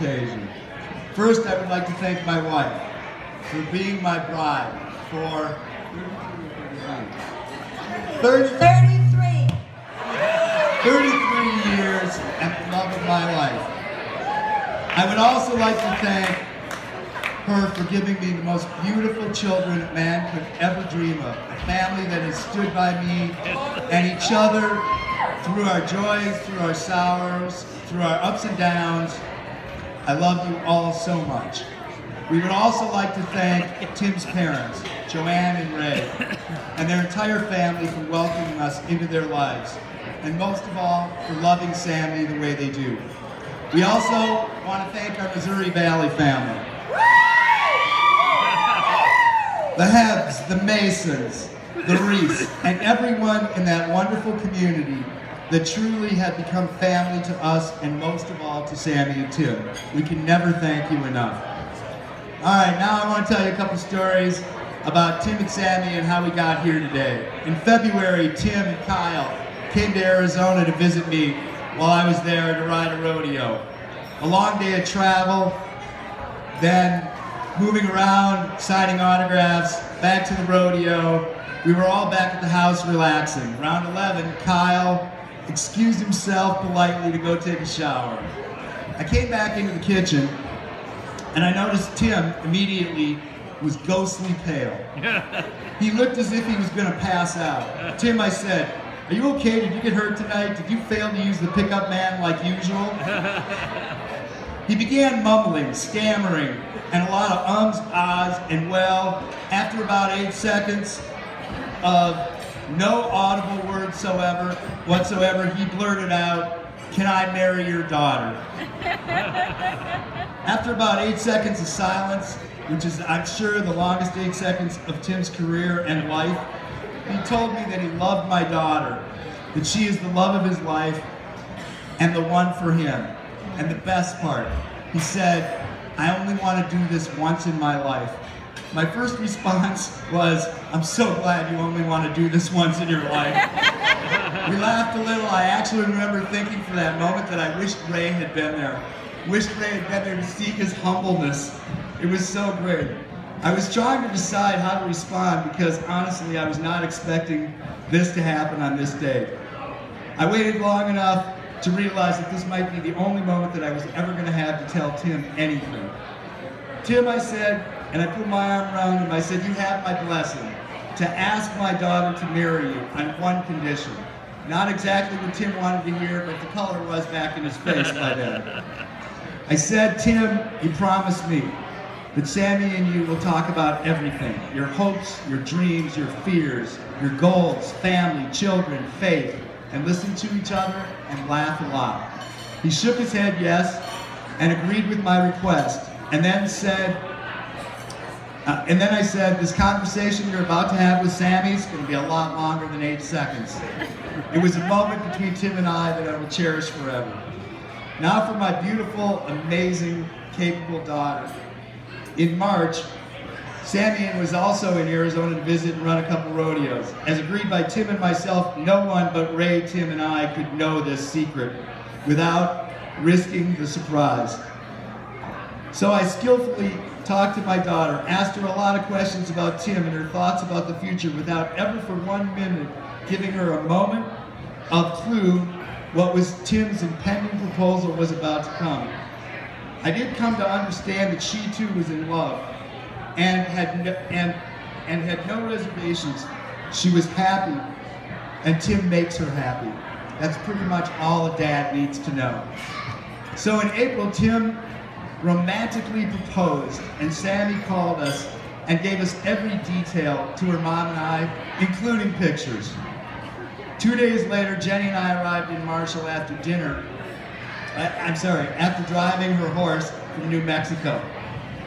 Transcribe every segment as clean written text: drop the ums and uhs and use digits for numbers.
occasion. First, I would like to thank my wife for being my bride for 33 years and the love of my life. I would also like to thank her for giving me the most beautiful children a man could ever dream of. A family that has stood by me and each other through our joys, through our sorrows, through our ups and downs. I love you all so much. We would also like to thank Tim's parents, Joanne and Ray, and their entire family for welcoming us into their lives, and most of all, for loving Sammy the way they do. We also want to thank our Missouri Valley family. The Hebs, the Masons, the Reese, and everyone in that wonderful community that truly have become family to us, and most of all to Sami and Tim. We can never thank you enough. All right, now I want to tell you a couple stories about Tim and Sami and how we got here today. In February, Tim and Kyle came to Arizona to visit me while I was there to ride a rodeo. A long day of travel, then moving around, signing autographs, back to the rodeo. We were all back at the house relaxing. Around 11, Kyle excused himself politely to go take a shower. I came back into the kitchen and I noticed Tim immediately was ghostly pale. He looked as if he was going to pass out. Tim, I said, "Are you okay? Did you get hurt tonight? Did you fail to use the pickup man like usual?" He began mumbling, stammering, and a lot of ums, ahs, and well, after about 8 seconds of no audible word whatsoever, he blurted out, "Can I marry your daughter?" After about 8 seconds of silence, which is, I'm sure, the longest 8 seconds of Tim's career and life, he told me that he loved my daughter, that she is the love of his life and the one for him. And the best part, he said, "I only want to do this once in my life." My first response was, "I'm so glad you only want to do this once in your life." We laughed a little. I actually remember thinking for that moment that I wished Ray had been there. Wished Ray had been there to see his humbleness. It was so great. I was trying to decide how to respond because honestly I was not expecting this to happen on this day. I waited long enough to realize that this might be the only moment that I was ever going to have to tell Tim anything. "Tim," I said, and I put my arm around him, I said, "You have my blessing to ask my daughter to marry you on one condition." Not exactly what Tim wanted to hear, but the color was back in his face by then. I said, "Tim, you promised me that Sami and you will talk about everything. Your hopes, your dreams, your fears, your goals, family, children, faith, and listen to each other and laugh a lot." He shook his head yes and agreed with my request, and then I said, "This conversation you're about to have with Sami is going to be a lot longer than 8 seconds." It was a moment between Tim and I that I will cherish forever. Now for my beautiful, amazing, capable daughter. In March, Sami was also in Arizona to visit and run a couple rodeos. As agreed by Tim and myself, no one but Ray, Tim, and I could know this secret without risking the surprise. So I skillfully talked to my daughter, asked her a lot of questions about Tim and her thoughts about the future without ever for 1 minute giving her a moment of clue what was Tim's impending proposal was about to come. I did come to understand that she too was in love and had no reservations. She was happy, and Tim makes her happy. That's pretty much all a dad needs to know. So in April, Tim romantically proposed, and Sami called us and gave us every detail to her mom and I, including pictures. 2 days later, Jenny and I arrived in Marshall after dinner. After driving her horse from New Mexico.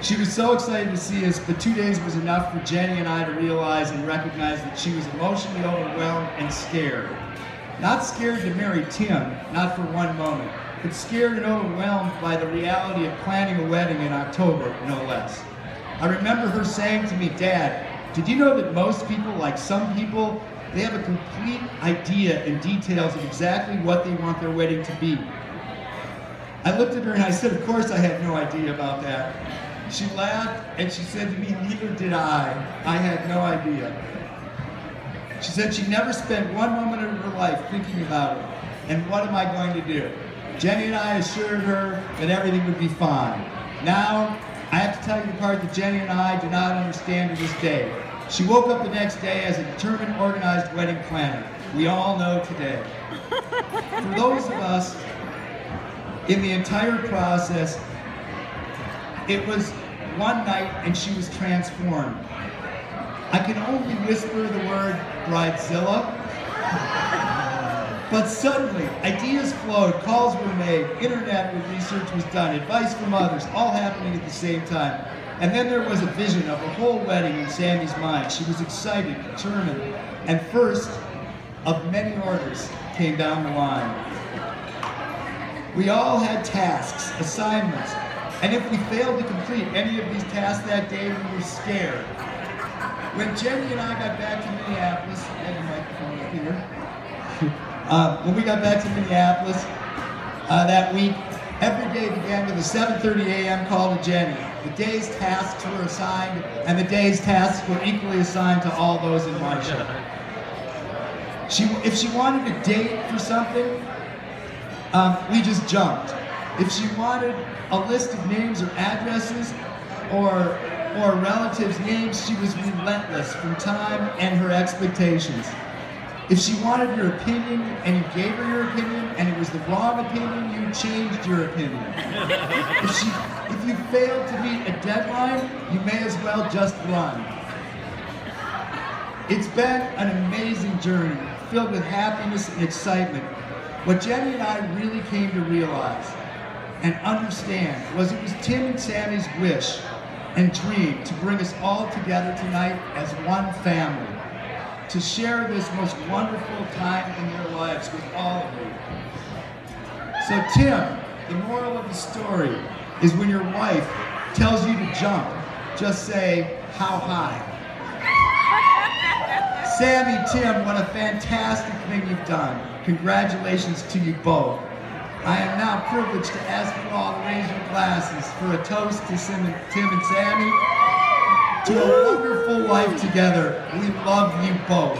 She was so excited to see us, but 2 days was enough for Jenny and I to realize and recognize that she was emotionally overwhelmed and scared. Not scared to marry Tim, not for 1 moment, but scared and overwhelmed by the reality of planning a wedding in October, no less. I remember her saying to me, "Dad, did you know that most people, like some people, they have a complete idea and details of exactly what they want their wedding to be? I looked at her and I said, of course I had no idea about that. She laughed and she said to me, neither did I. I had no idea. She said she never spent one moment of her life thinking about it. And what am I going to do? Jenny and I assured her that everything would be fine. Now, I have to tell you the part that Jenny and I do not understand to this day. She woke up the next day as a determined, organized wedding planner. We all know today. For those of us in the entire process, it was one night and she was transformed. I can only whisper the word bridezilla, but suddenly ideas flowed, calls were made, internet research was done, advice from others, all happening at the same time. And then there was a vision of a whole wedding in Sammy's mind. She was excited, determined, and first of many orders came down the line. We all had tasks, assignments, and if we failed to complete any of these tasks that day, we were scared. When Jenny and I got back to Minneapolis, I have a microphone up here. When we got back to Minneapolis that week, every day began with a 7:30 a.m. call to Jenny. The day's tasks were assigned, and the day's tasks were equally assigned to all those in Marshall. If she wanted a date for something, we just jumped. If she wanted a list of names or addresses or relatives' names, she was relentless from time and her expectations. If she wanted your opinion and you gave her your opinion and it was the wrong opinion, you changed your opinion. If you failed to meet a deadline, you may as well just run. It's been an amazing journey, filled with happiness and excitement. What Jenny and I really came to realize and understand was it was Tim and Sammy's wish and dream to bring us all together tonight as one family, to share this most wonderful time in their lives with all of you. So Tim, the moral of the story is when your wife tells you to jump, just say, how high? Sami, Tim, what a fantastic thing you've done. Congratulations to you both. I am now privileged to ask you all to raise your glasses for a toast to Tim and Sami, to a wonderful life together. We love you both.